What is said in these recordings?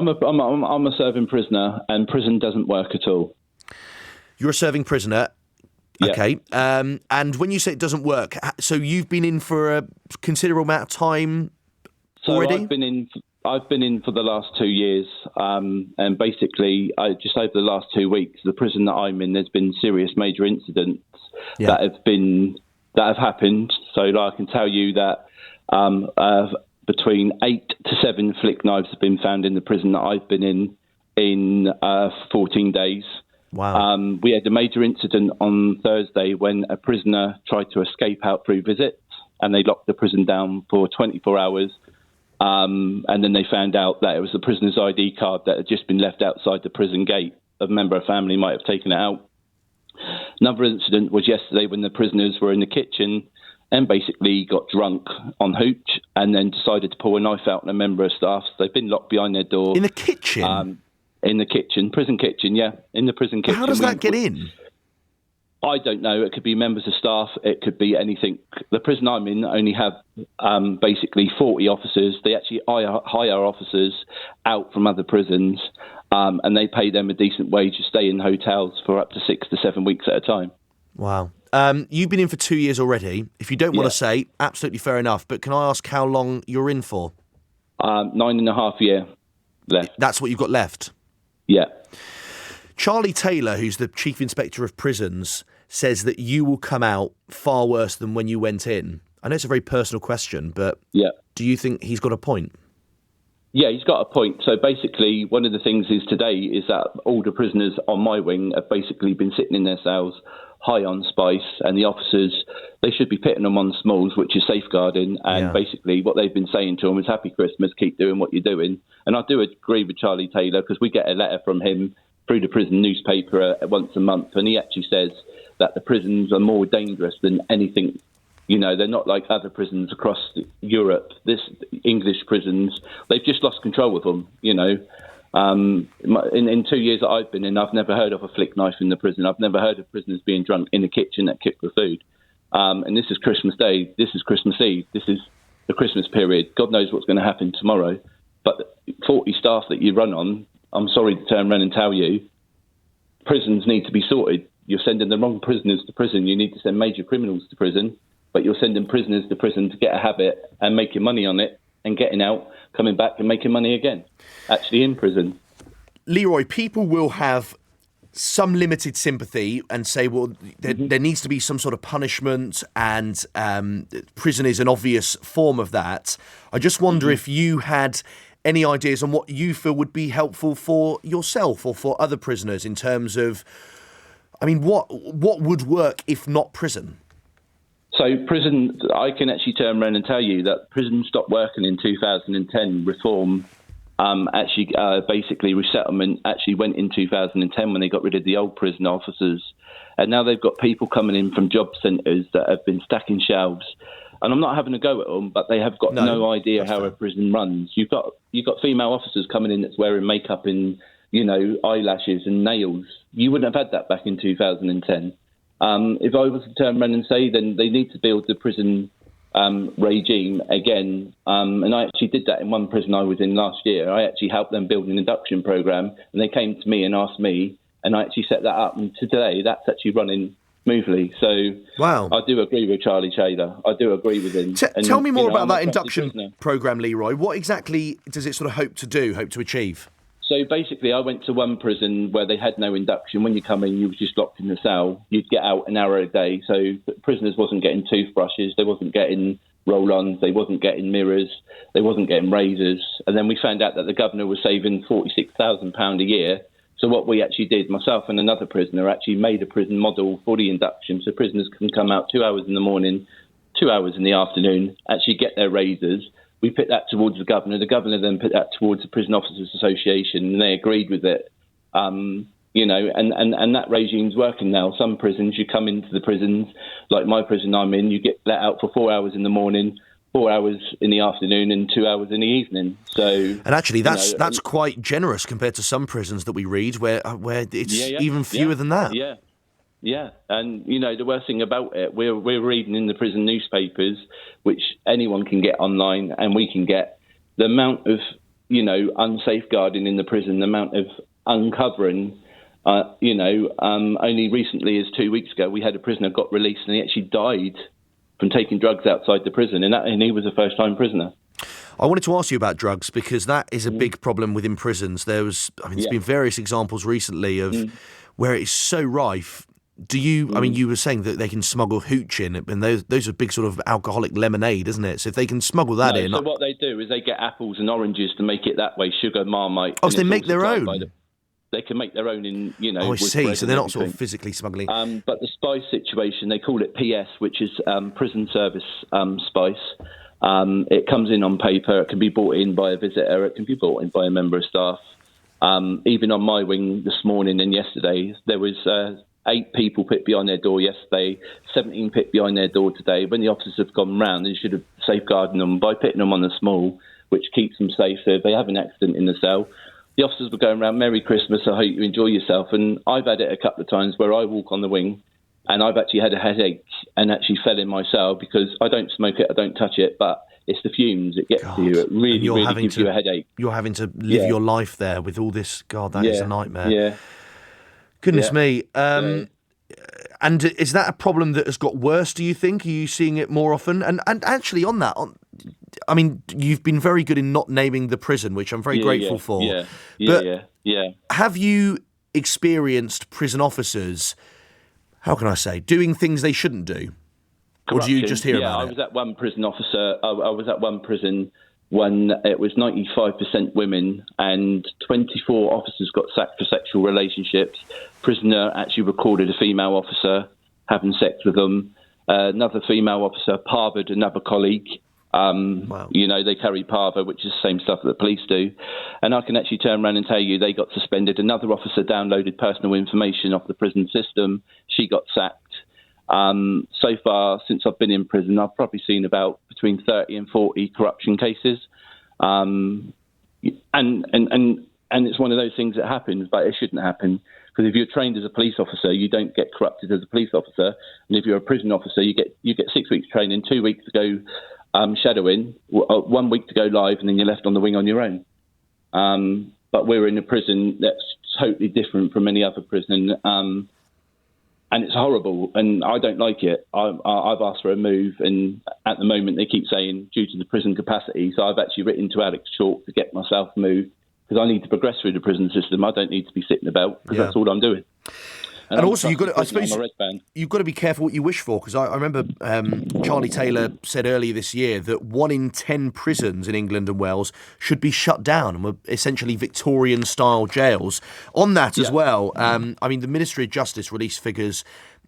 I'm a serving prisoner, and prison doesn't work at all. You're a serving prisoner. Yeah. Okay. And when you say it doesn't work, so you've been in for a considerable amount of time already? I've been in for the last 2 years, and basically, just over the last 2 weeks, the prison that I'm in, there's been serious major incidents that have happened. So I can tell you that between 8 to 7 flick knives have been found in the prison that I've been in 14 days. Wow. We had a major incident on Thursday when a prisoner tried to escape out through visits, and they locked the prison down for 24 hours. And then they found out that it was the prisoner's ID card that had just been left outside the prison gate. A member of family might have taken it out. Another incident was yesterday when the prisoners were in the kitchen and basically got drunk on hooch and then decided to pull a knife out on a member of staff. So they've been locked behind their door. In the kitchen? In the kitchen, prison kitchen, yeah. In the prison kitchen. How does that get in? I don't know. It could be members of staff. It could be anything. The prison I'm in only have basically 40 officers. They actually hire officers out from other prisons, and they pay them a decent wage to stay in hotels for up to 6 to 7 weeks at a time. Wow. You've been in for 2 years already. If you don't want to say, absolutely fair enough. But can I ask how long you're in for? 9.5 years left. That's what you've got left? Yeah. Charlie Taylor, who's the Chief Inspector of Prisons, says that you will come out far worse than when you went in. I know it's a very personal question, but do you think he's got a point? Yeah, he's got a point. So basically, one of the things is today is that all the prisoners on my wing have basically been sitting in their cells high on spice, and the officers, they should be putting them on smalls, which is safeguarding. And basically what they've been saying to them is happy Christmas, keep doing what you're doing. And I do agree with Charlie Taylor because we get a letter from him through the prison newspaper once a month, and he actually says that the prisons are more dangerous than anything. You know, they're not like other prisons across Europe. This English prisons, they've just lost control of them, you know. In 2 years that I've been in, I've never heard of a flick knife in the prison. I've never heard of prisoners being drunk in the kitchen that cook the food. And this is Christmas Day. This is Christmas Eve. This is the Christmas period. God knows what's going to happen tomorrow. But 40 staff that you run on, I'm sorry to turn around and tell you, prisons need to be sorted. You're sending the wrong prisoners to prison. You need to send major criminals to prison, but you're sending prisoners to prison to get a habit and making money on it and getting out, coming back and making money again, actually in prison. Leroy, people will have some limited sympathy and say, well, there needs to be some sort of punishment, and prison is an obvious form of that. I just wonder if you had any ideas on what you feel would be helpful for yourself or for other prisoners in terms of, I mean, what would work if not prison? So prison, I can actually turn around and tell you that prison stopped working in 2010. Reform, basically resettlement actually went in 2010 when they got rid of the old prison officers. And now they've got people coming in from job centres that have been stacking shelves. And I'm not having a go at them, but they have got no idea how a prison runs. You've got female officers coming in that's wearing makeup and, you know, eyelashes and nails. You wouldn't have had that back in 2010. If I was to turn around and say, then they need to build the prison regime again. And I actually did that in one prison I was in last year. I actually helped them build an induction program, and they came to me and asked me, and I actually set that up. And today that's actually running smoothly. So wow. I do agree with Charlie Taylor. I do agree with him. Tell me more about that induction program, Leroy. What exactly does it sort of hope to achieve? So basically, I went to one prison where they had no induction. When you come in, you were just locked in the cell. You'd get out an hour a day. So prisoners wasn't getting toothbrushes. They wasn't getting roll-ons. They wasn't getting mirrors. They wasn't getting razors. And then we found out that the governor was saving £46,000 a year. So what we actually did, myself and another prisoner, actually made a prison model for the induction. So prisoners can come out 2 hours in the morning, 2 hours in the afternoon, actually get their razors. We put that towards the governor. The governor then put that towards the Prison Officers Association, and they agreed with it. You know, and that regime's working now. Some prisons, you come into the prisons, like my prison I'm in, you get let out for 4 hours in the morning, 4 hours in the afternoon, and 2 hours in the evening. So, and actually, that's quite generous compared to some prisons that we read, where it's even fewer than that. Yeah, and you know the worst thing about it, we're reading in the prison newspapers, which anyone can get online, and we can get the amount of unsafeguarding in the prison, the amount of uncovering. Only recently, as 2 weeks ago, we had a prisoner got released and he actually died from taking drugs outside the prison, and he was a first-time prisoner. I wanted to ask you about drugs because that is a big problem within prisons. There's been various examples recently of where it is so rife. You were saying that they can smuggle hooch in, and those are big sort of alcoholic lemonade, isn't it? So if they can smuggle that in... So what they do is they get apples and oranges to make it that way, sugar, Marmite. Oh, so they make their own? They can make their own in, Oh, I see. So they're not sort of physically smuggling. But the spice situation, they call it PS, which is prison service spice. It comes in on paper. It can be brought in by a visitor. It can be brought in by a member of staff. Even on my wing this morning and yesterday, there was 8 people put behind their door yesterday, 17 put behind their door today. When the officers have gone round, they should have safeguarded them by putting them on the small, which keeps them safe. So if they have an accident in the cell, the officers were going around, Merry Christmas, I hope you enjoy yourself. And I've had it a couple of times where I walk on the wing and I've actually had a headache and actually fell in my cell because I don't smoke it, I don't touch it, but it's the fumes, it gets to you. It really gives you a headache. You're having to live your life there with all this. God, that is a nightmare. Yeah. Goodness me. And is that a problem that has got worse, do you think? Are you seeing it more often? And actually on that, you've been very good in not naming the prison, which I'm very grateful for. Yeah. Have you experienced prison officers, how can I say, doing things they shouldn't do? Corruption. Or do you just hear about it? I was at one prison officer. I was at one prison when it was 95% women and 24 officers got sacked for sexual relationships. Prisoner actually recorded a female officer having sex with them. Another female officer parvoured another colleague. Wow. They carry parva, which is the same stuff that the police do. And I can actually turn around and tell you they got suspended. Another officer downloaded personal information off the prison system. She got sacked. So far, since I've been in prison, I've probably seen about between 30 and 40 corruption cases. And it's one of those things that happens, but it shouldn't happen. Because if you're trained as a police officer, you don't get corrupted as a police officer. And if you're a prison officer, you get 6 weeks training, 2 weeks to go shadowing, 1 week to go live, and then you're left on the wing on your own. But we're in a prison that's totally different from any other prison. And it's horrible, and I don't like it. I've asked for a move, and at the moment they keep saying due to the prison capacity. So I've actually written to Alex Chalk to get myself moved because I need to progress through the prison system. I don't need to be sitting about because that's all I'm doing. And also, you've got to be careful what you wish for, because I remember Charlie Taylor said earlier this year that 1 in 10 prisons in England and Wales should be shut down and were essentially Victorian-style jails. On that as well, the Ministry of Justice released figures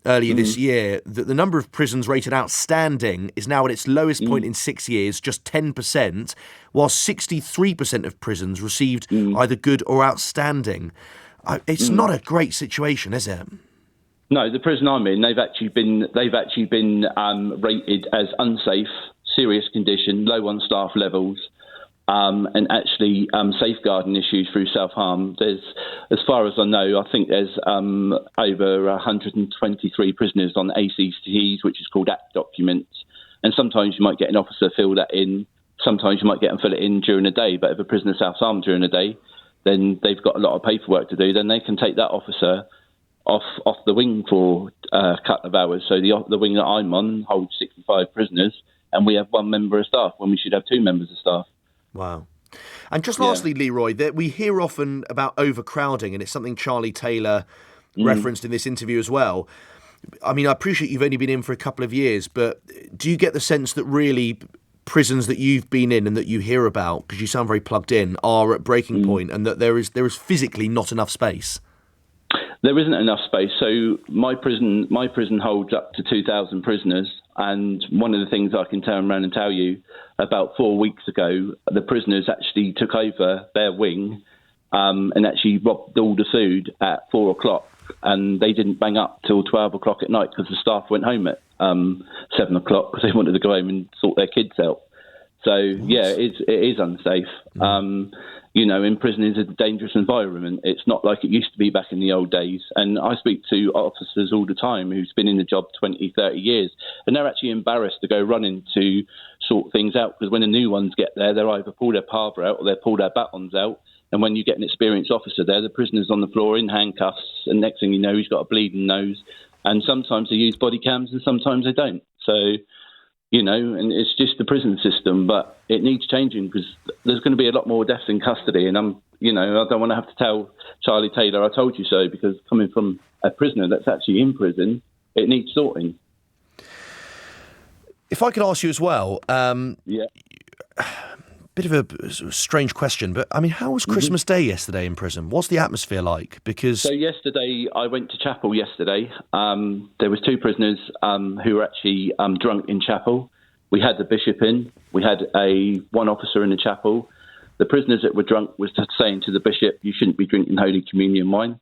earlier this year that the number of prisons rated outstanding is now at its lowest point in 6 years, just 10%, while 63% of prisons received either good or outstanding. It's not a great situation, is it? No, the prison I'm in, they've actually been rated as unsafe, serious condition, low on staff levels, and actually safeguarding issues through self-harm. There's, as far as I know, I think there's over 123 prisoners on ACTs, which is called Act documents. And sometimes you might get an officer fill that in. Sometimes you might get them fill it in during the day. But if a prisoner self-harmed during the day, then they've got a lot of paperwork to do. Then they can take that officer off the wing for a couple of hours. So the wing that I'm on holds 65 prisoners, and we have 1 member of staff when we should have 2 members of staff. Wow. And just lastly, Leroy, that we hear often about overcrowding, and it's something Charlie Taylor referenced in this interview as well. I mean, I appreciate you've only been in for a couple of years, but do you get the sense that really prisons that you've been in and that you hear about, because you sound very plugged in, are at breaking point, and that there is physically not enough space? There isn't enough space. So my prison holds up to 2,000 prisoners, and one of the things I can turn around and tell you, about 4 weeks ago, the prisoners actually took over their wing and actually robbed all the food at 4 o'clock, and they didn't bang up till 12 o'clock at night because the staff went home at 7 o'clock because they wanted to go home and sort their kids out. So, it is unsafe. in prison is a dangerous environment. It's not like it used to be back in the old days. And I speak to officers all the time who's been in the job 20, 30 years, and they're actually embarrassed to go running to sort things out, because when the new ones get there, they'll either pull their parther out or they'll pull their batons out. And when you get an experienced officer there, the prisoner's on the floor in handcuffs, and next thing you know, he's got a bleeding nose. And sometimes they use body cams and sometimes they don't. So, and it's just the prison system, but it needs changing, because there's going to be a lot more deaths in custody. And I don't want to have to tell Charlie Taylor, I told you so, because coming from a prisoner that's actually in prison, it needs sorting. If I could ask you as well, Yeah. Bit of a strange question, but I mean, how was Christmas Day yesterday in prison? What's the atmosphere like? Because yesterday, I went to chapel yesterday. There was 2 prisoners who were actually drunk in chapel. We had the bishop in. We had one officer in the chapel. The prisoners that were drunk was saying to the bishop, "You shouldn't be drinking Holy Communion wine."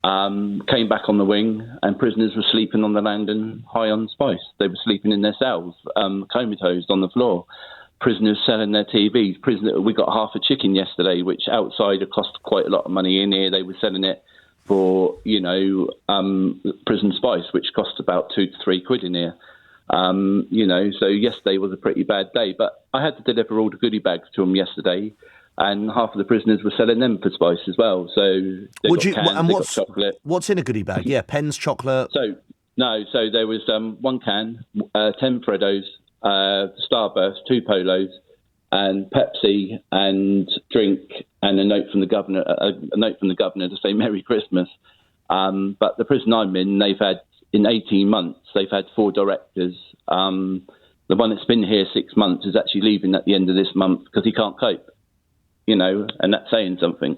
Came back on the wing, and prisoners were sleeping on the landing high on spice. They were sleeping in their cells, comatose on the floor. Prisoners selling their TVs. We got half a chicken yesterday, which outside it cost quite a lot of money. In here, they were selling it for prison spice, which cost about £2 to £3 in here. So yesterday was a pretty bad day. But I had to deliver all the goodie bags to them yesterday, and half of the prisoners were selling them for spice as well. So they got cans, they got chocolate. What's in a goodie bag? Yeah, pens, chocolate. So there was 1 can, 10 Freddos, Starburst, 2 Polos, and Pepsi, and drink, and a note from the governor. A note from the governor to say Merry Christmas. But the prison I'm in, they've had in 18 months, they've had 4 directors. The one that's been here 6 months is actually leaving at the end of this month because he can't cope. And that's saying something.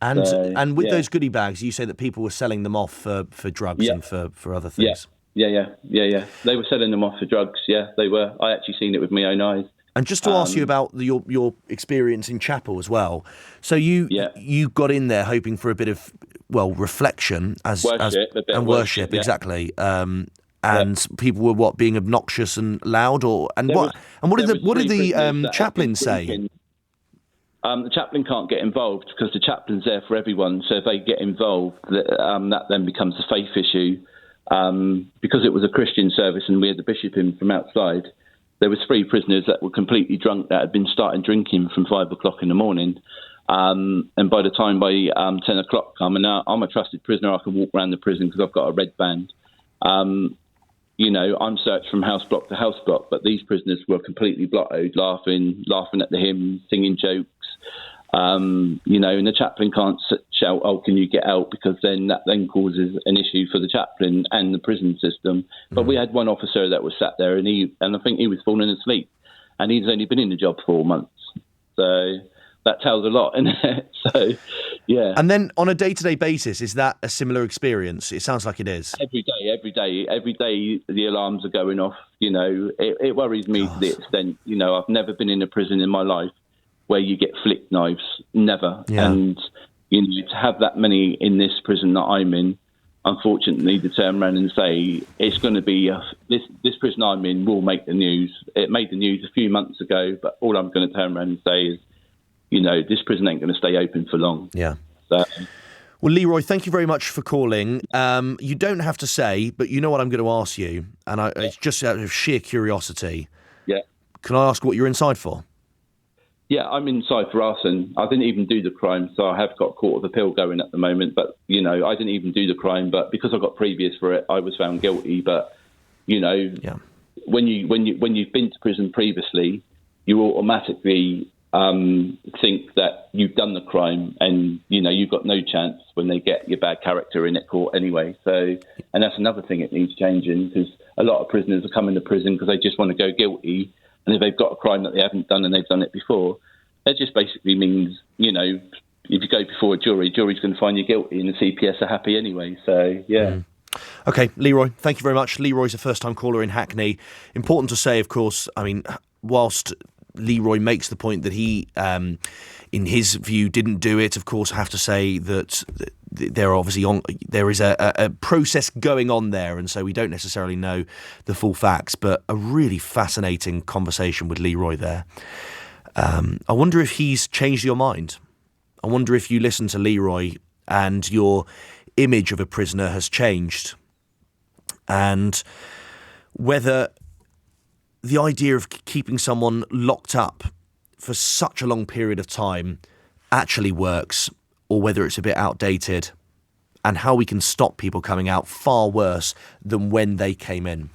And with those goodie bags, you say that people were selling them off for drugs and for other things. Yeah. They were selling them off for drugs. Yeah, they were. I actually seen it with my own eyes. And just to ask you about your experience in chapel as well. So you got in there hoping for a bit of reflection worship, exactly. And people were being obnoxious and loud, what did the chaplain say? The chaplain can't get involved because the chaplain's there for everyone. So if they get involved, that then becomes a faith issue. Because it was a Christian service and we had the bishop in from outside, there was 3 prisoners that were completely drunk that had been starting drinking from 5 o'clock in the morning. And by 10 o'clock come, and I'm a trusted prisoner, I can walk around the prison because I've got a red band. I'm searched from house block to house block, but these prisoners were completely blottoed, laughing at the hymn, singing jokes. And the chaplain can't shout, "Oh, can you get out?" because that causes an issue for the chaplain and the prison system. But we had one officer that was sat there, and I think he was falling asleep, and he's only been in the job 4 months. So that tells a lot, isn't it? So, yeah. And then on a day-to-day basis, is that a similar experience? It sounds like it is. Every day, the alarms are going off. It worries me to the extent, I've never been in a prison in my life where you get flick knives, never. Yeah. And, to have that many in this prison that I'm in, unfortunately, to turn around and say it's going to be this prison I'm in will make the news. It made the news a few months ago, but all I'm going to turn around and say is, this prison ain't going to stay open for long. Yeah. So, well, Leroy, thank you very much for calling. You don't have to say, but you know what I'm going to ask you, and it's just out of sheer curiosity. Yeah. Can I ask what you're inside for? Yeah, I'm inside for arson. I didn't even do the crime, so I have got a court of appeal going at the moment. But, I didn't even do the crime, but because I got previous for it, I was found guilty. But, when you've been to prison previously, you automatically think that you've done the crime and, you've got no chance when they get your bad character in at court anyway. So, and that's another thing that needs changing, because a lot of prisoners are coming to prison because they just want to go guilty. And if they've got a crime that they haven't done and they've done it before, that just basically means, if you go before a jury's going to find you guilty, and the CPS are happy anyway. So, yeah. OK, Leroy, thank you very much. Leroy's a first-time caller in Hackney. Important to say, of course, whilst Leroy makes the point that he, in his view, didn't do it, of course, I have to say that there is a process going on there, and so we don't necessarily know the full facts, but a really fascinating conversation with Leroy there. I wonder if he's changed your mind. I wonder if you listen to Leroy and your image of a prisoner has changed, and whether the idea of keeping someone locked up for such a long period of time actually works, or whether it's a bit outdated, and how we can stop people coming out far worse than when they came in.